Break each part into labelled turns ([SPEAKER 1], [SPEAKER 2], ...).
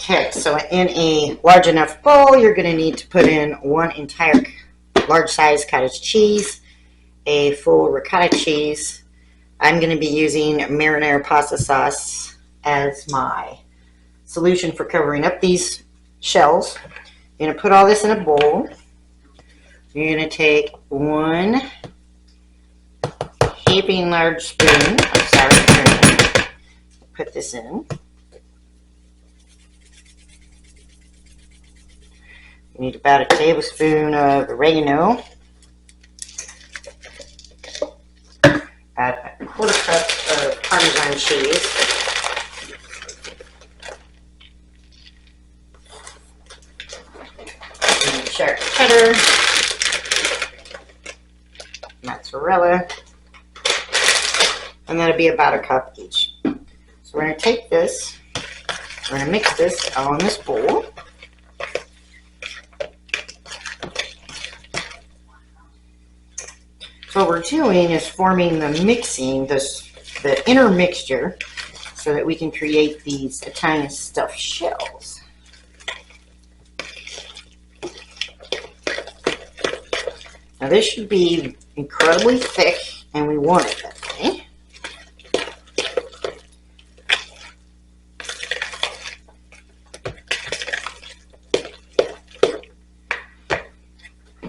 [SPEAKER 1] Okay, so in a large enough bowl, you're going to need to put in one entire large size cottage cheese, a full ricotta cheese. I'm going to be using marinara pasta sauce as my solution for covering up these shells. You're going to put all this in a bowl. You're going to take one heaping large spoon of sour cream. Put this in. You need about a tablespoon of oregano, about a quarter cup of Parmesan cheese, and sharp cheddar, mozzarella, and that'll be about a cup each. So we're going to take this, we're going to mix this all in this bowl. So what we're doing is forming the inner mixture so that we can create these Italian stuffed shells. Now this should be incredibly thick, and we want it that way.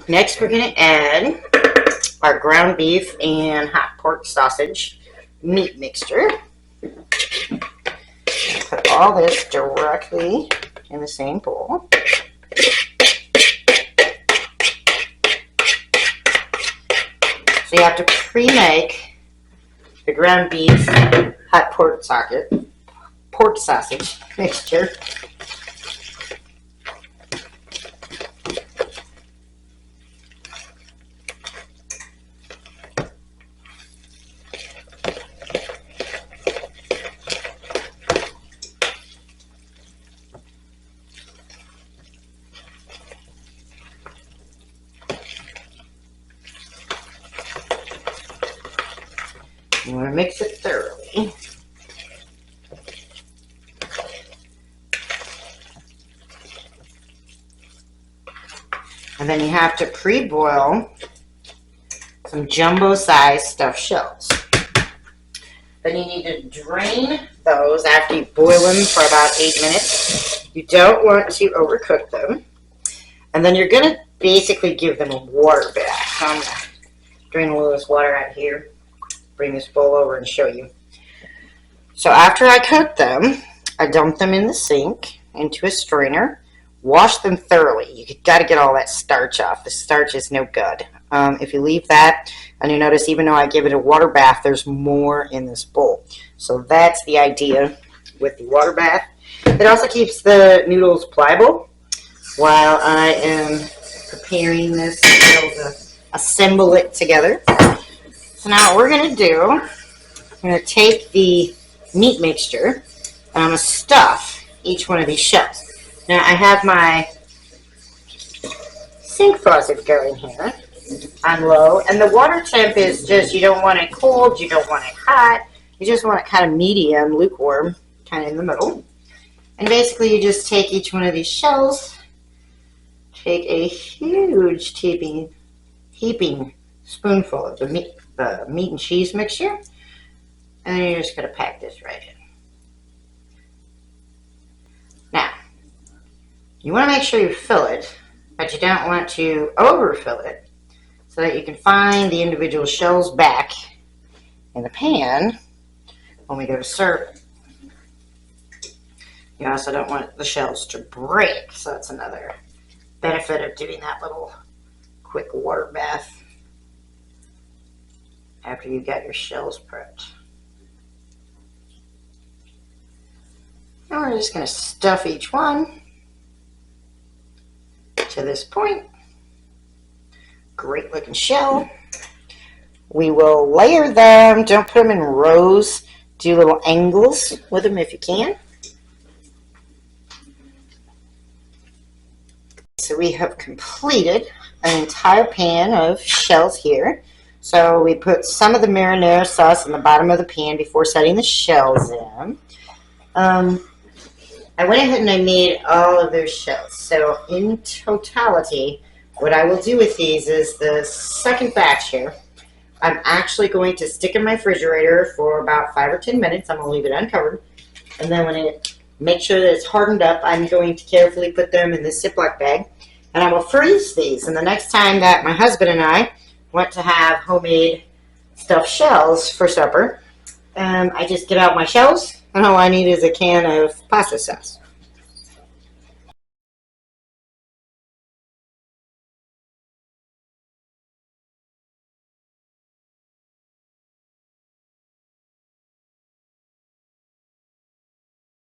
[SPEAKER 1] Next we're going to add our ground beef and hot pork sausage meat mixture. Put all this directly in the same bowl. So you have to pre-make the ground beef hot pork sausage mixture. You want to mix it thoroughly. And then you have to pre-boil some jumbo-sized stuffed shells. Then you need to drain those after you boil them for about 8 minutes. You don't want to overcook them. And then you're going to basically give them a water bath. So I'm going to drain a little of this water out here. Bring this bowl over and show you. So after I cook them, I dump them in the sink into a strainer. Wash them thoroughly. You got to get all that starch off. The starch is no good. If you leave that, and you notice even though I give it a water bath, there's more in this bowl. So that's the idea with the water bath. It also keeps the noodles pliable while I am preparing this to assemble it together. So now what we're going to do, I'm going to take the meat mixture and I'm going to stuff each one of these shells. Now I have my sink faucet going here on low, and the water temp is just, you don't want it cold, you don't want it hot, you just want it kind of medium, lukewarm, kind of in the middle. And basically you just take each one of these shells, take a huge heaping spoonful of the meat and cheese mixture, and then you're just going to pack this right in. Now, you want to make sure you fill it, but you don't want to overfill it so that you can find the individual shells back in the pan when we go to serve it. You also don't want the shells to break, so that's another benefit of doing that little quick water bath after you got your shells prepped. Now we're just going to stuff each one to this point. Great looking shell. We will layer them. Don't put them in rows. Do little angles with them if you can. So we have completed an entire pan of shells here. So we put some of the marinara sauce in the bottom of the pan before setting the shells in. I went ahead and I made all of those shells. So in totality, what I will do with these is the second batch here, I'm actually going to stick in my refrigerator for about 5 or 10 minutes. I'm going to leave it uncovered. And then when it make sure that it's hardened up, I'm going to carefully put them in this Ziploc bag. And I will freeze these. And the next time that my husband and I want to have homemade stuffed shells for supper, I just get out my shells, and all I need is a can of pasta sauce.